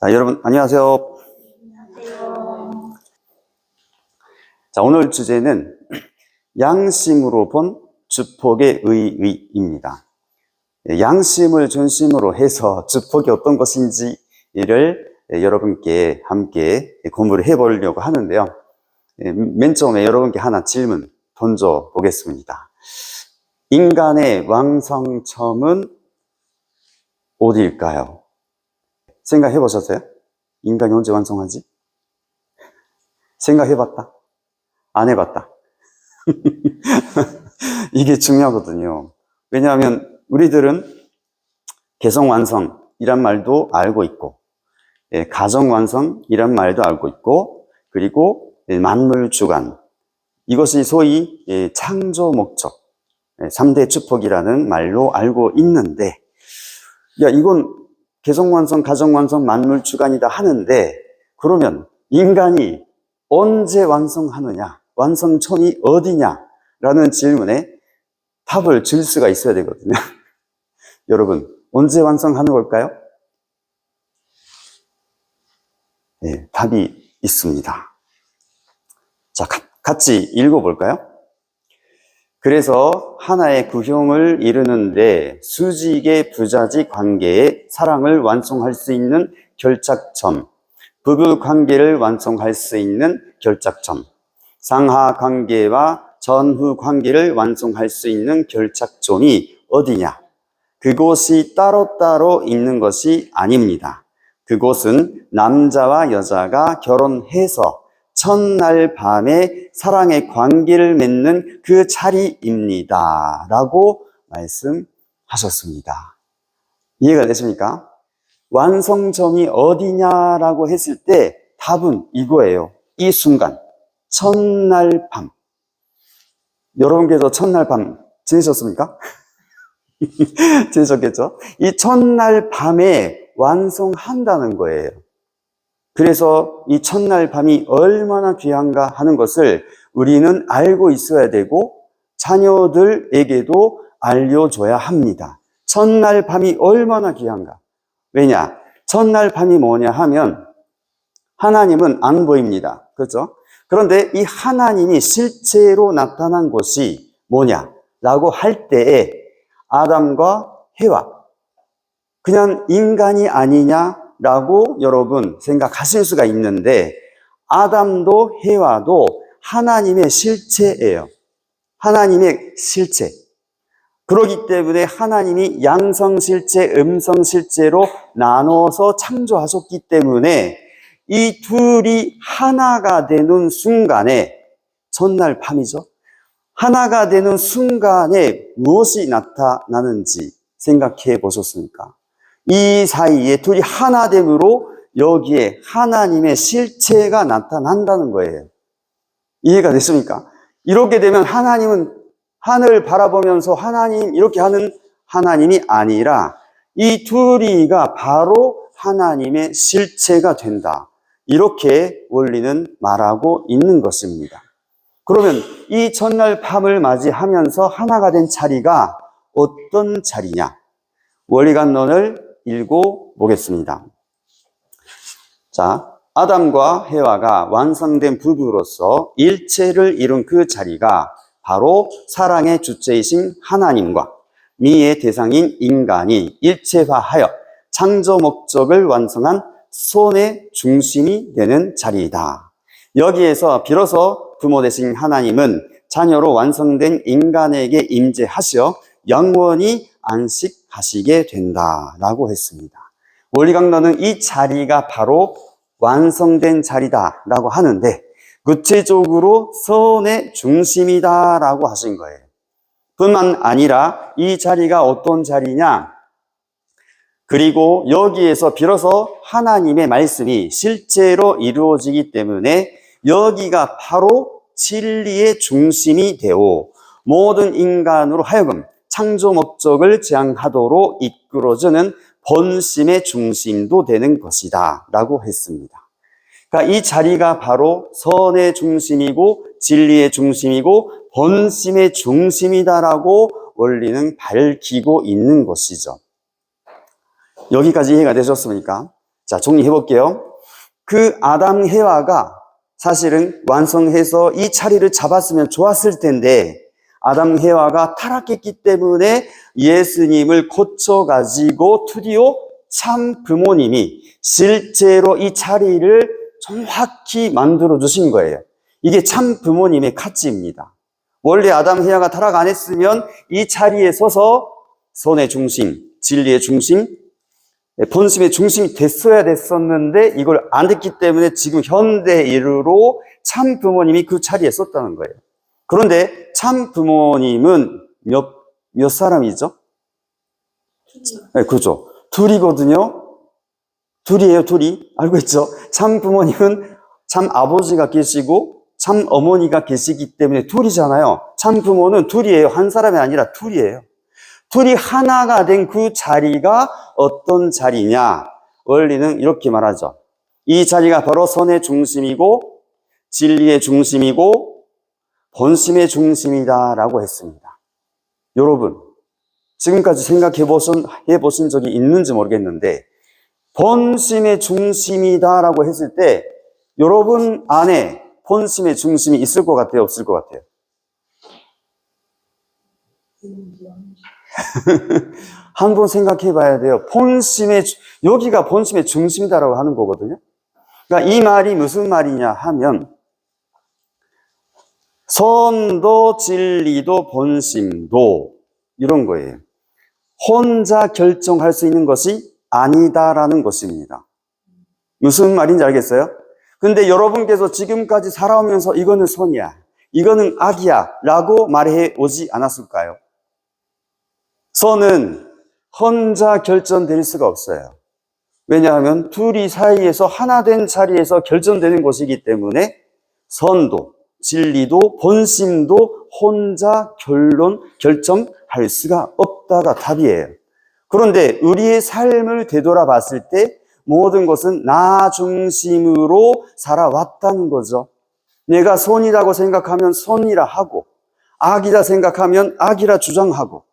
자, 여러분, 안녕하세요. 자, 오늘 주제는 양심으로 본 주폭의 의의입니다. 양심을 중심으로 해서 주폭이 어떤 것인지를 여러분께 함께 공부를 해보려고 하는데요. 맨 처음에 여러분께 하나 질문 던져보겠습니다. 인간의 완성점은 어디일까요? 생각해 보셨어요? 인간이 언제 완성하지? 생각해 봤다? 안 해봤다? 이게 중요하거든요. 왜냐하면 우리들은 개성완성이란 말도 알고 있고, 가정완성이란 말도 알고 있고, 그리고 만물주관, 이것이 소위 창조 목적, 3대 주폭이라는 말로 알고 있는데, 야, 이건 개성완성, 가정완성, 만물주관이다 하는데, 그러면 인간이 언제 완성하느냐, 완성촌이 어디냐라는 질문에 답을 줄 수가 있어야 되거든요. 여러분, 언제 완성하는 걸까요? 네, 답이 있습니다. 자, 같이 읽어볼까요? 그래서 하나의 구형을 이루는데 수직의 부자지 관계의 사랑을 완성할 수 있는 결착점, 부부 관계를 완성할 수 있는 결착점, 상하 관계와 전후 관계를 완성할 수 있는 결착점이 어디냐? 그곳이 따로따로 있는 것이 아닙니다. 그곳은 남자와 여자가 결혼해서 첫날 밤에 사랑의 관계를 맺는 그 자리입니다. 라고 말씀하셨습니다. 이해가 되십니까? 완성점이 어디냐라고 했을 때 답은 이거예요. 이 순간, 첫날 밤. 여러분께서 첫날 밤 지내셨습니까? 지내셨겠죠? 이 첫날 밤에 완성한다는 거예요. 그래서 이 첫날 밤이 얼마나 귀한가 하는 것을 우리는 알고 있어야 되고 자녀들에게도 알려줘야 합니다. 첫날 밤이 얼마나 귀한가. 왜냐? 첫날 밤이 뭐냐 하면 하나님은 안 보입니다. 그렇죠? 그런데 이 하나님이 실제로 나타난 곳이 뭐냐라고 할 때에 아담과 해와 그냥 인간이 아니냐라고 여러분 생각하실 수가 있는데 아담도 해와도 하나님의 실체예요. 하나님의 실체. 그렇기 때문에 하나님이 양성실체, 음성실체로 나눠서 창조하셨기 때문에 이 둘이 하나가 되는 순간에 첫날 밤이죠. 하나가 되는 순간에 무엇이 나타나는지 생각해 보셨습니까? 이 사이에 둘이 하나됨으로 여기에 하나님의 실체가 나타난다는 거예요. 이해가 됐습니까? 이렇게 되면 하나님은 하늘 바라보면서 하나님 이렇게 하는 하나님이 아니라 이 둘이가 바로 하나님의 실체가 된다. 이렇게 원리는 말하고 있는 것입니다. 그러면 이 첫날 밤을 맞이하면서 하나가 된 자리가 어떤 자리냐? 원리관론을 읽어보겠습니다. 자, 아담과 해와가 완성된 부부로서 일체를 이룬 그 자리가 바로 사랑의 주체이신 하나님과 미의 대상인 인간이 일체화하여 창조 목적을 완성한 손의 중심이 되는 자리이다. 여기에서 비로소 부모 되신 하나님은 자녀로 완성된 인간에게 임재하시어 영원히 안식하시게 된다라고 했습니다. 원리강론은 이 자리가 바로 완성된 자리다라고 하는데 구체적으로 선의 중심이다라고 하신 거예요. 뿐만 아니라 이 자리가 어떤 자리냐? 그리고 여기에서 비로소 하나님의 말씀이 실제로 이루어지기 때문에 여기가 바로 진리의 중심이 되어 모든 인간으로 하여금 창조 목적을 지향하도록 이끌어주는 본심의 중심도 되는 것이다 라고 했습니다. 그러니까 이 자리가 바로 선의 중심이고 진리의 중심이고 본심의 중심이다라고 원리는 밝히고 있는 것이죠. 여기까지 이해가 되셨습니까? 자, 정리해볼게요. 그 아담 해와가 사실은 완성해서 이 자리를 잡았으면 좋았을 텐데 아담 해와가 타락했기 때문에 예수님을 고쳐가지고 드디어 참 부모님이 실제로 이 자리를 정확히 만들어주신 거예요. 이게 참 부모님의 가치입니다. 원래 아담 해와가 타락 안 했으면 이 자리에 서서 선의 중심, 진리의 중심, 본심의 중심이 됐었는데 이걸 안 됐기 때문에 지금 현대 이르로 참 부모님이 그 자리에 섰다는 거예요. 그런데 참 부모님은 몇 사람이죠? 네, 그렇죠. 둘이거든요. 둘이에요, 둘이. 알고 있죠? 참 부모님은 참 아버지가 계시고 참 어머니가 계시기 때문에 둘이잖아요. 참 부모는 둘이에요. 한 사람이 아니라 둘이에요. 둘이 하나가 된 그 자리가 어떤 자리냐? 원리는 이렇게 말하죠. 이 자리가 바로 선의 중심이고 진리의 중심이고 본심의 중심이다라고 했습니다. 여러분, 지금까지 생각해 보신 적이 있는지 모르겠는데 본심의 중심이다라고 했을 때 여러분 안에 본심의 중심이 있을 것 같아요? 없을 것 같아요? 한번 생각해 봐야 돼요. 여기가 본심의 중심이다라고 하는 거거든요. 그러니까 이 말이 무슨 말이냐 하면 선도 진리도 본심도 이런 거예요. 혼자 결정할 수 있는 것이 아니다라는 것입니다. 무슨 말인지 알겠어요? 근데 여러분께서 지금까지 살아오면서 이거는 선이야, 이거는 악이야 라고 말해 오지 않았을까요? 선은 혼자 결정될 수가 없어요. 왜냐하면 둘이 사이에서 하나 된 자리에서 결정되는 것이기 때문에 선도, 진리도, 본심도 혼자 결정할 수가 없다가 답이에요. 그런데 우리의 삶을 되돌아봤을 때 모든 것은 나 중심으로 살아왔다는 거죠. 내가 선이라고 생각하면 선이라 하고 악이다 생각하면 악이라 주장하고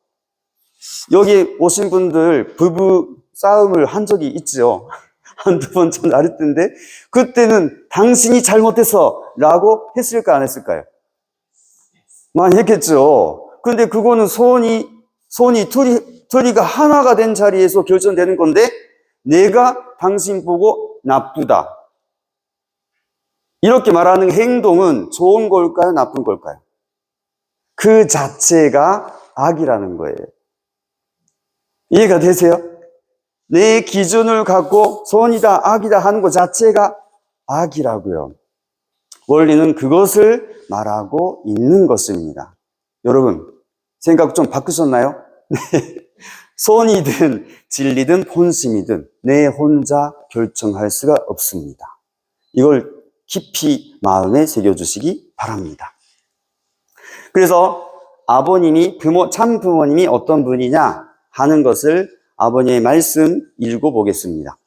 여기 오신 분들 부부 싸움을 한 적이 있죠. 한두 번 전 알았던데 그때는 당신이 잘못했어 라고 했을까 안 했을까요? 많이 했겠죠. 근데 그거는 손이 둘이가 하나가 된 자리에서 결정되는 건데 내가 당신 보고 나쁘다 이렇게 말하는 행동은 좋은 걸까요? 나쁜 걸까요? 그 자체가 악이라는 거예요. 이해가 되세요? 내 기준을 갖고 선이다 악이다 하는 것 자체가 악이라고요. 원리는 그것을 말하고 있는 것입니다. 여러분 생각 좀 바꾸셨나요? 선이든 진리든 본심이든 내 혼자 결정할 수가 없습니다. 이걸 깊이 마음에 새겨주시기 바랍니다. 그래서 아버님이 참 부모님이 어떤 분이냐 하는 것을 아버님의 말씀 읽어보겠습니다.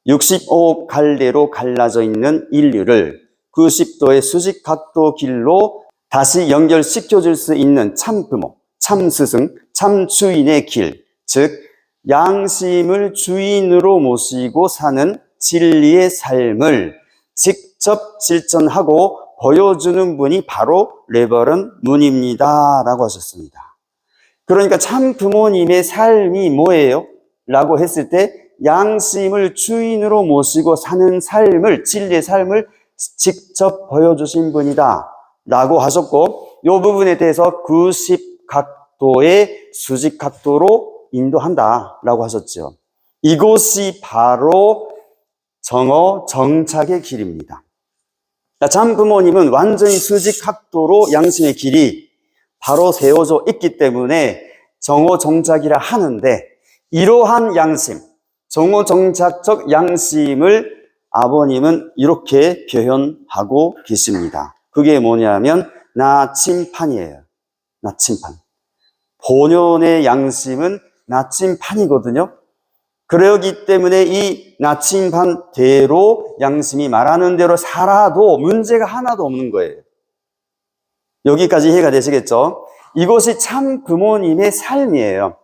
65갈래로 갈라져 있는 인류를 90도의 수직각도 길로 다시 연결시켜줄 수 있는 참 부모, 참 스승, 참 주인의 길, 즉 양심을 주인으로 모시고 사는 진리의 삶을 직접 실천하고 보여주는 분이 바로 레버런 문입니다 라고 하셨습니다. 그러니까 참 부모님의 삶이 뭐예요? 라고 했을 때 양심을 주인으로 모시고 사는 삶을, 진리의 삶을 직접 보여주신 분이다 라고 하셨고 이 부분에 대해서 90각도의 수직각도로 인도한다 라고 하셨죠. 이곳이 바로 정착의 길입니다. 참 부모님은 완전히 수직각도로 양심의 길이 바로 세워져 있기 때문에 정착이라 하는데 이러한 양심, 정착적 양심을 아버님은 이렇게 표현하고 계십니다. 그게 뭐냐면 나침판이에요. 나침판. 본연의 양심은 나침판이거든요. 그러기 때문에 이 나침반대로 양심이 말하는 대로 살아도 문제가 하나도 없는 거예요. 여기까지 이해가 되시겠죠? 이것이 참 부모님의 삶이에요.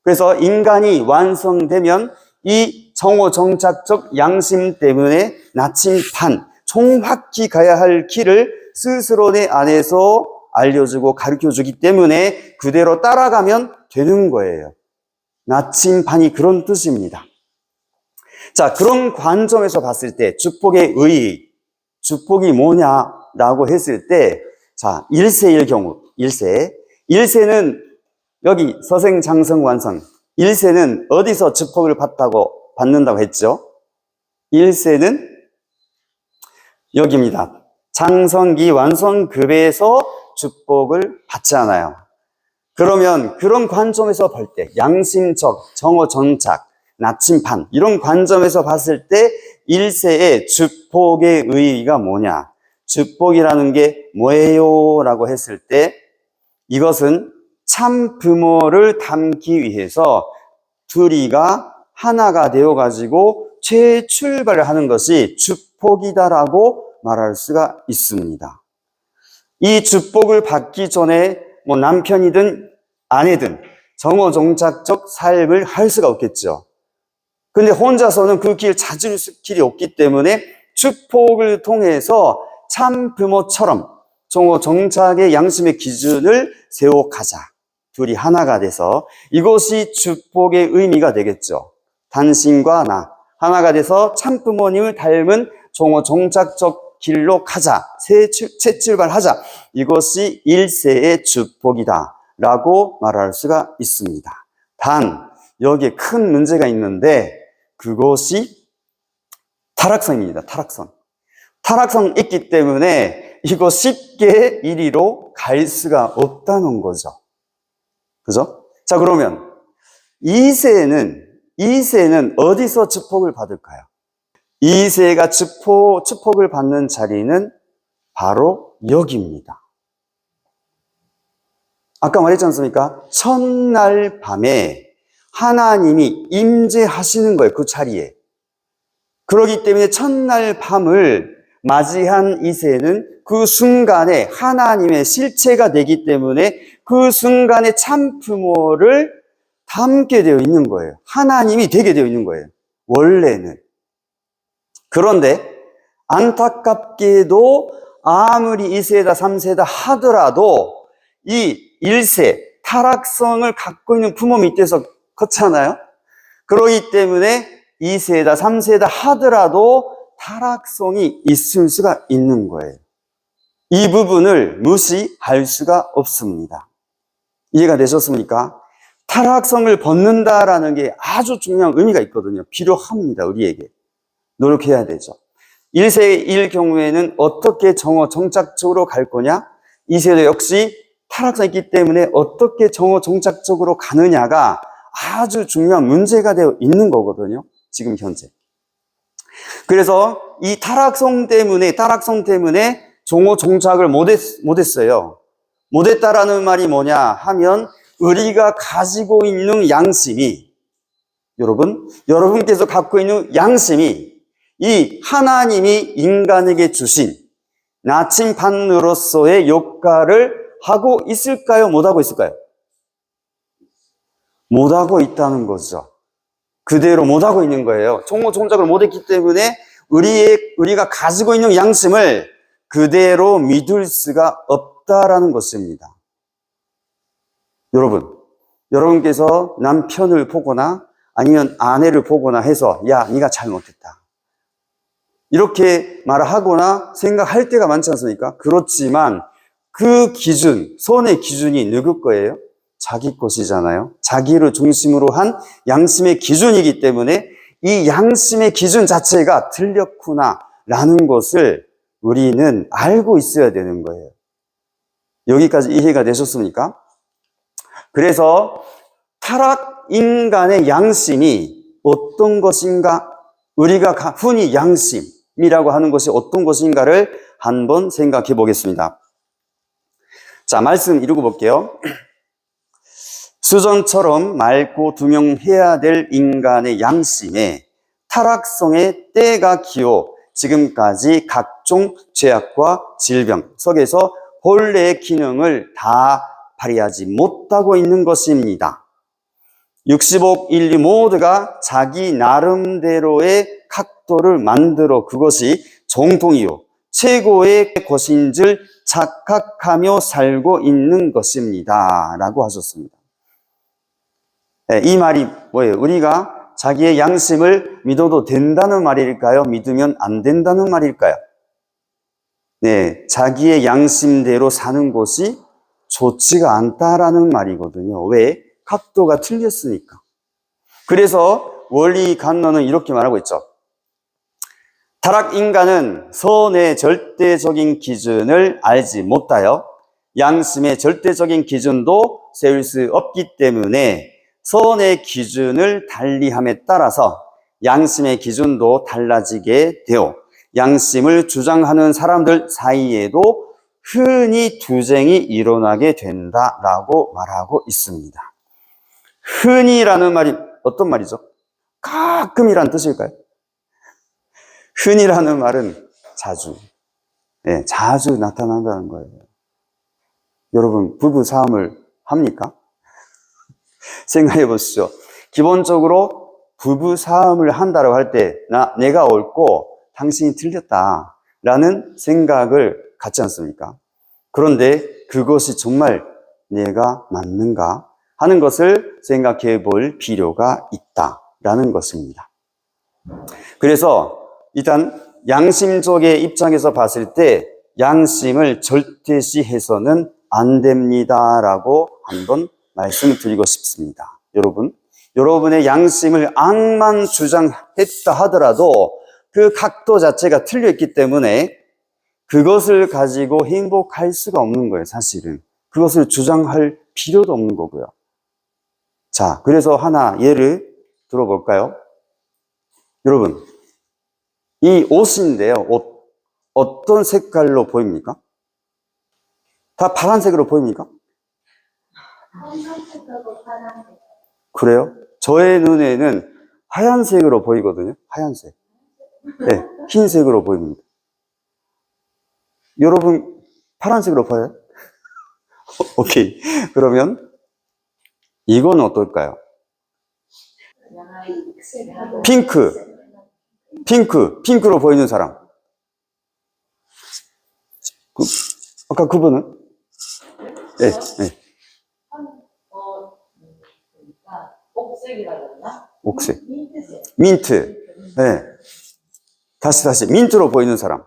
그래서 인간이 완성되면 이 정오정착적 양심 때문에 나침반, 정확히 가야 할 길을 스스로 내 안에서 알려주고 가르쳐주기 때문에 그대로 따라가면 되는 거예요. 나침반이 그런 뜻입니다. 자, 그런 관점에서 봤을 때 축복의 의의, 축복이 뭐냐라고 했을 때, 자, 1세일 경우, 1세는 여기 서생장성완성, 1세는 어디서 축복을 받는다고 했죠? 1세는 여기입니다. 장성기 완성급에서 축복을 받지 않아요. 그러면 그런 관점에서 볼 때 양심적, 정오정착, 나침반 이런 관점에서 봤을 때 1세의 축복의 의의가 뭐냐? 축복이라는 게 뭐예요? 라고 했을 때 이것은 참 부모를 담기 위해서 둘이가 하나가 되어가지고 재출발을 하는 것이 축복이다라고 말할 수가 있습니다. 이 축복을 받기 전에 뭐 남편이든 아내든 정오정착적 삶을 할 수가 없겠죠. 근데 혼자서는 그 길 찾을 길이 없기 때문에 축복을 통해서 참 부모처럼 정오정착의 양심의 기준을 세워가자. 둘이 하나가 돼서 이것이 축복의 의미가 되겠죠. 당신과 나 하나가 돼서 참 부모님을 닮은 정오정착적 길로 가자. 새 출발하자. 이것이 1세의 축복이다 라고 말할 수가 있습니다. 단 여기에 큰 문제가 있는데 그것이 타락성입니다. 타락성 있기 때문에 이거 쉽게 이리로 갈 수가 없다는 거죠. 그죠? 자, 그러면 2세는 어디서 축복을 받을까요? 2세가 축복을 받는 자리는 바로 여기입니다. 아까 말했지 않습니까? 첫날 밤에 하나님이 임재하시는 거예요. 그 자리에. 그렇기 때문에 첫날 밤을 맞이한 2세는 그 순간에 하나님의 실체가 되기 때문에 그 순간에 참 부모를 담게 되어 있는 거예요. 하나님이 되게 되어 있는 거예요. 원래는. 그런데 안타깝게도 아무리 2세다 3세다 하더라도 이 1세 타락성을 갖고 있는 부모 밑에서 컸잖아요. 그러기 때문에 2세다 3세다 하더라도 타락성이 있을 수가 있는 거예요. 이 부분을 무시할 수가 없습니다. 이해가 되셨습니까? 타락성을 벗는다라는 게 아주 중요한 의미가 있거든요. 필요합니다. 우리에게. 노력해야 되죠. 1세의 경우에는 어떻게 정착적으로 갈 거냐? 2세도 역시 타락성이 있기 때문에 어떻게 정착적으로 가느냐가 아주 중요한 문제가 되어 있는 거거든요. 지금 현재. 그래서 이 타락성 때문에 정착을 못했어요. 못했다라는 말이 뭐냐 하면 우리가 가지고 있는 양심이 여러분께서 갖고 있는 양심이 이 하나님이 인간에게 주신 나침반으로서의 역할을 하고 있을까요? 못하고 있을까요? 못하고 있다는 거죠. 그대로 못하고 있는 거예요. 정착을 못했기 때문에 우리가 가지고 있는 양심을 그대로 믿을 수가 없다라는 것입니다. 여러분께서 남편을 보거나 아니면 아내를 보거나 해서 야, 네가 잘못했다. 이렇게 말하거나 생각할 때가 많지 않습니까? 그렇지만 그 손의 기준이 누구 거예요? 자기 것이잖아요. 자기를 중심으로 한 양심의 기준이기 때문에 이 양심의 기준 자체가 틀렸구나라는 것을 우리는 알고 있어야 되는 거예요. 여기까지 이해가 되셨습니까? 그래서 타락 인간의 양심이 어떤 것인가? 우리가 흔히 양심이라고 하는 것이 어떤 것인가를 한번 생각해 보겠습니다. 자, 말씀 읽어볼게요. 수정처럼 맑고 투명해야 될 인간의 양심에 타락성의 때가 기어 지금까지 각종 죄악과 질병 속에서 본래의 기능을 다 발휘하지 못하고 있는 것입니다. 60억 인류 모두가 자기 나름대로의 각도를 만들어 그것이 정통이요 최고의 것인 줄 착각하며 살고 있는 것입니다. 라고 하셨습니다. 이 말이 뭐예요? 우리가 자기의 양심을 믿어도 된다는 말일까요? 믿으면 안 된다는 말일까요? 네, 자기의 양심대로 사는 것이 좋지가 않다라는 말이거든요. 왜? 각도가 틀렸으니까. 그래서 원리 간론은 이렇게 말하고 있죠. 타락 인간은 선의 절대적인 기준을 알지 못하여 양심의 절대적인 기준도 세울 수 없기 때문에 선의 기준을 달리함에 따라서 양심의 기준도 달라지게 되어 양심을 주장하는 사람들 사이에도 흔히 투쟁이 일어나게 된다라고 말하고 있습니다. 흔히라는 말이 어떤 말이죠? 가끔이란 뜻일까요? 흔히라는 말은 자주, 네, 자주 나타난다는 거예요. 여러분, 부부 싸움을 합니까? 생각해 보시죠. 기본적으로 부부 싸움을 한다고 할 때, 내가 옳고 당신이 틀렸다라는 생각을 갖지 않습니까? 그런데 그것이 정말 내가 맞는가 하는 것을 생각해 볼 필요가 있다라는 것입니다. 그래서 일단 양심적의 입장에서 봤을 때 양심을 절대시해서는 안 됩니다라고 한번 말씀드리고 싶습니다. 여러분의 양심을 악만 주장했다 하더라도 그 각도 자체가 틀려있기 때문에 그것을 가지고 행복할 수가 없는 거예요, 사실은. 그것을 주장할 필요도 없는 거고요. 자, 그래서 하나 예를 들어볼까요? 여러분, 이 옷인데요, 옷. 어떤 색깔로 보입니까? 다 파란색으로 보입니까? 검정색하고 파란색. 그래요? 저의 눈에는 하얀색으로 보이거든요. 하얀색. 네, 흰색으로 보입니다. 여러분, 파란색으로 보여요? 오케이. 그러면 이건 어떨까요? 핑크로 보이는 사람. 아까 그분은? 네, 네. 옥색이라고 했나? 옥색. 민트색. 민트. 네. 다시. 민트로 보이는 사람.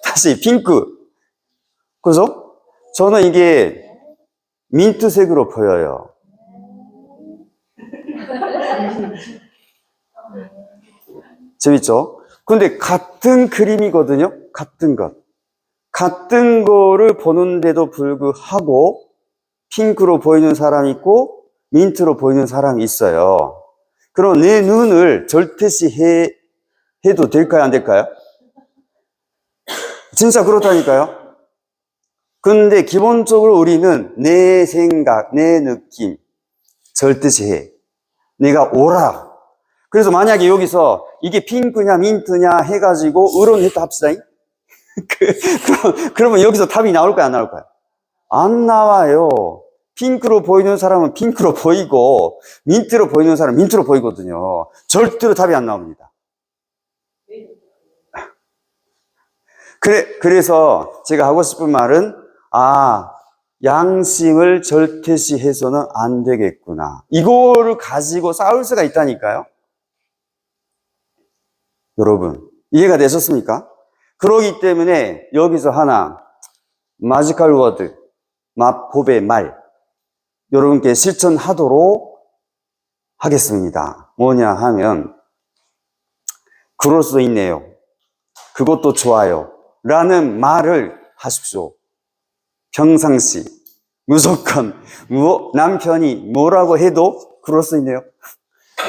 다시, 핑크. 그죠? 저는 이게 민트색으로 보여요. 재밌죠? 근데 같은 그림이거든요? 같은 것. 같은 거를 보는데도 불구하고 핑크로 보이는 사람이 있고 민트로 보이는 사람이 있어요. 그럼 내 눈을 절대시 해도 될까요? 안 될까요? 진짜 그렇다니까요. 근데 기본적으로 우리는 내 생각, 내 느낌 절대시 해. 내가 옳아. 그래서 만약에 여기서 이게 핑크냐 민트냐 해가지고 의론했다 합시다. 그러면 여기서 답이 나올까요? 안 나올까요? 안 나와요. 핑크로 보이는 사람은 핑크로 보이고 민트로 보이는 사람은 민트로 보이거든요. 절대로 답이 안 나옵니다. 그래서 제가 하고 싶은 말은 양심을 절대시해서는 안 되겠구나. 이거를 가지고 싸울 수가 있다니까요. 여러분, 이해가 되셨습니까? 그러기 때문에 여기서 하나 마지컬 워드, 마법의 말 여러분께 실천하도록 하겠습니다. 뭐냐 하면 그럴 수 있네요. 그것도 좋아요. 라는 말을 하십시오. 평상시 무조건 남편이 뭐라고 해도 그럴 수 있네요.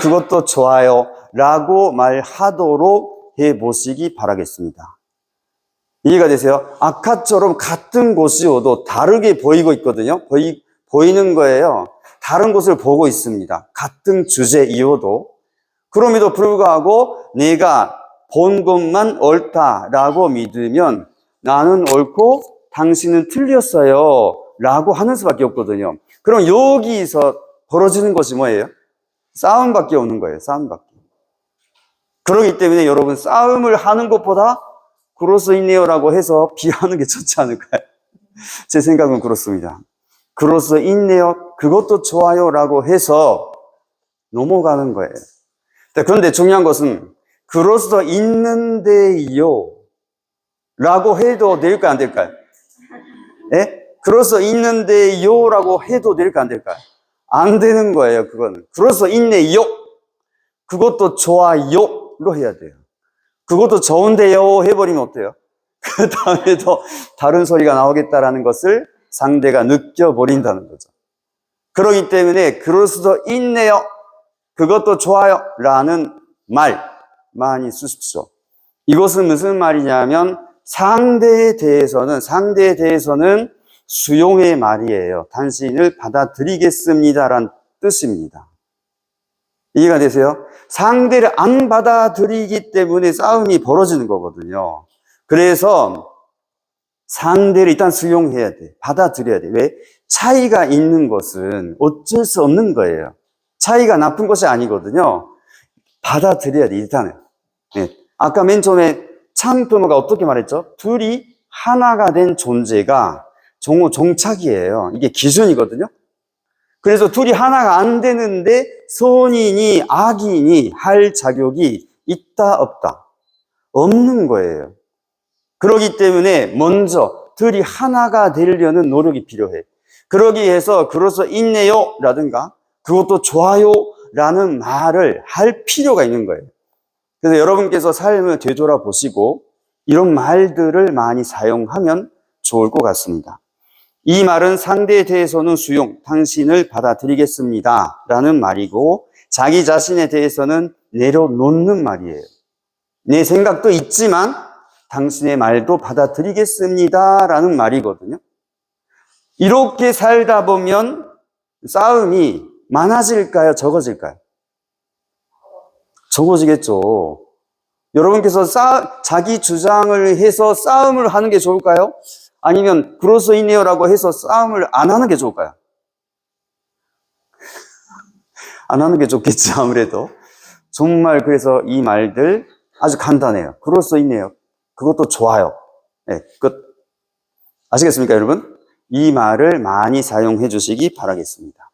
그것도 좋아요. 라고 말하도록 해보시기 바라겠습니다. 이해가 되세요? 아까처럼 같은 곳이어도 다르게 보이고 있거든요. 보이는 거예요. 다른 곳을 보고 있습니다. 같은 주제이어도. 그럼에도 불구하고 내가 본 것만 옳다라고 믿으면 나는 옳고 당신은 틀렸어요 라고 하는 수밖에 없거든요. 그럼 여기서 벌어지는 것이 뭐예요? 싸움밖에 없는 거예요. 싸움밖에. 그렇기 때문에 여러분 싸움을 하는 것보다 그로서 있네요라고 해서 비하는 게 좋지 않을까요? 제 생각은 그렇습니다. 그로서 있네요. 그것도 좋아요라고 해서 넘어가는 거예요. 그런데 중요한 것은 그로서 있는데요 라고 해도 될까 안 될까요? 예? 그로서 있는데요 라고 해도 될까 안 될까요? 안 되는 거예요. 그거는 그로서 있네요. 그것도 좋아요로 해야 돼요. 그것도 좋은데요 해버리면 어때요? 그 다음에도 다른 소리가 나오겠다라는 것을 상대가 느껴버린다는 거죠. 그렇기 때문에 그럴 수도 있네요. 그것도 좋아요 라는 말 많이 쓰십시오. 이것은 무슨 말이냐면 상대에 대해서는 수용의 말이에요. 당신을 받아들이겠습니다라는 뜻입니다. 이해가 되세요? 상대를 안 받아들이기 때문에 싸움이 벌어지는 거거든요. 그래서 상대를 일단 수용해야 돼. 받아들여야 돼. 왜? 차이가 있는 것은 어쩔 수 없는 거예요. 차이가 나쁜 것이 아니거든요. 받아들여야 돼, 일단은. 네. 아까 맨 처음에 참부모가 어떻게 말했죠? 둘이 하나가 된 존재가 종착이에요. 이게 기준이거든요. 그래서 둘이 하나가 안 되는데 선인이 악인이 할 자격이 있다 없다? 없는 거예요. 그렇기 때문에 먼저 둘이 하나가 되려는 노력이 필요해. 그러기 위해서 그로서 있네요 라든가 그것도 좋아요 라는 말을 할 필요가 있는 거예요. 그래서 여러분께서 삶을 되돌아보시고 이런 말들을 많이 사용하면 좋을 것 같습니다. 이 말은 상대에 대해서는 수용, 당신을 받아들이겠습니다 라는 말이고 자기 자신에 대해서는 내려놓는 말이에요. 내 생각도 있지만 당신의 말도 받아들이겠습니다 라는 말이거든요. 이렇게 살다 보면 싸움이 많아질까요? 적어질까요? 적어지겠죠. 여러분께서 자기 주장을 해서 싸움을 하는 게 좋을까요? 아니면 그로서 있네요라고 해서 싸움을 안 하는 게 좋을까요? 안 하는 게 좋겠죠, 아무래도. 정말 그래서 이 말들 아주 간단해요. 그로서 있네요. 그것도 좋아요. 네, 끝. 아시겠습니까, 여러분? 이 말을 많이 사용해 주시기 바라겠습니다.